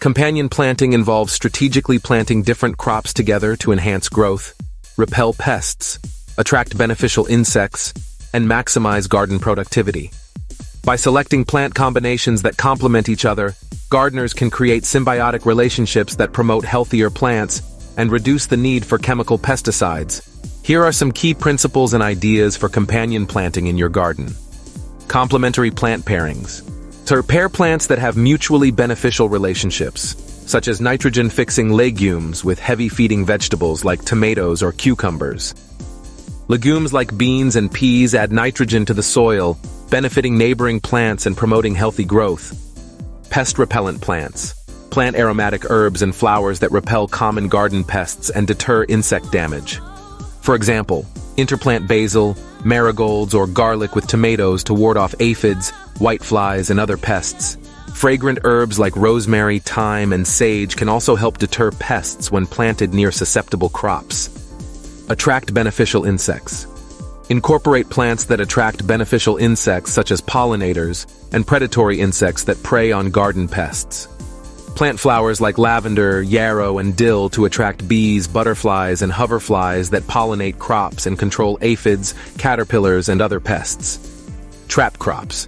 Companion planting involves strategically planting different crops together to enhance growth, repel pests, attract beneficial insects, and maximize garden productivity. By selecting plant combinations that complement each other, gardeners can create symbiotic relationships that promote healthier plants and reduce the need for chemical pesticides. Here are some key principles and ideas for companion planting in your garden. Complementary plant pairings. To pair plants that have mutually beneficial relationships, such as nitrogen-fixing legumes with heavy-feeding vegetables like tomatoes or cucumbers. Legumes like beans and peas add nitrogen to the soil, benefiting neighboring plants and promoting healthy growth. Pest repellent plants. Plant aromatic herbs and flowers that repel common garden pests and deter insect damage. For example, interplant basil, marigolds, or garlic with tomatoes to ward off aphids, whiteflies, and other pests. Fragrant herbs like rosemary, thyme, and sage can also help deter pests when planted near susceptible crops. Attract beneficial insects. Incorporate plants that attract beneficial insects such as pollinators and predatory insects that prey on garden pests. Plant flowers like lavender, yarrow, and dill to attract bees, butterflies, and hoverflies that pollinate crops and control aphids, caterpillars, and other pests. Trap crops.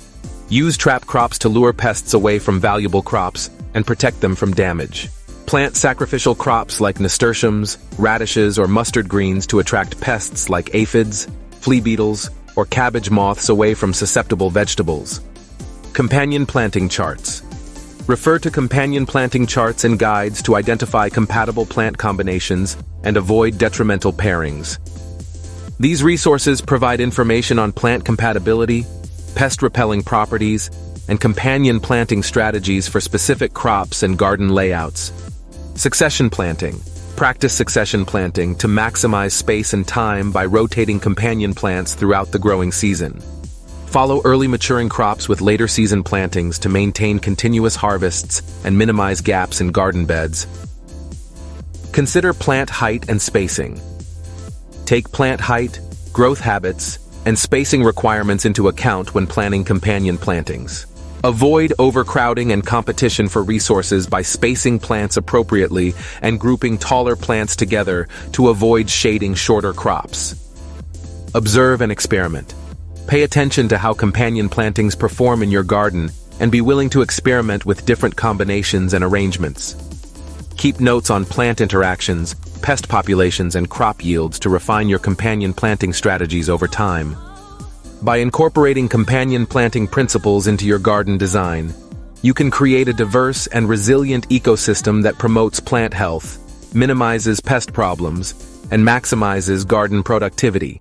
Use trap crops to lure pests away from valuable crops and protect them from damage. Plant sacrificial crops like nasturtiums, radishes, or mustard greens to attract pests like aphids, flea beetles, or cabbage moths away from susceptible vegetables. Companion planting charts. Refer to companion planting charts and guides to identify compatible plant combinations and avoid detrimental pairings. These resources provide information on plant compatibility, pest-repelling properties, and companion planting strategies for specific crops and garden layouts. Succession planting. Practice succession planting to maximize space and time by rotating companion plants throughout the growing season. Follow early maturing crops with later season plantings to maintain continuous harvests and minimize gaps in garden beds. Consider plant height and spacing. Take plant height, growth habits, and spacing requirements into account when planning companion plantings. Avoid overcrowding and competition for resources by spacing plants appropriately and grouping taller plants together to avoid shading shorter crops. Observe and experiment. Pay attention to how companion plantings perform in your garden and be willing to experiment with different combinations and arrangements. Keep notes on plant interactions, pest populations, and crop yields to refine your companion planting strategies over time. By incorporating companion planting principles into your garden design, you can create a diverse and resilient ecosystem that promotes plant health, minimizes pest problems, and maximizes garden productivity.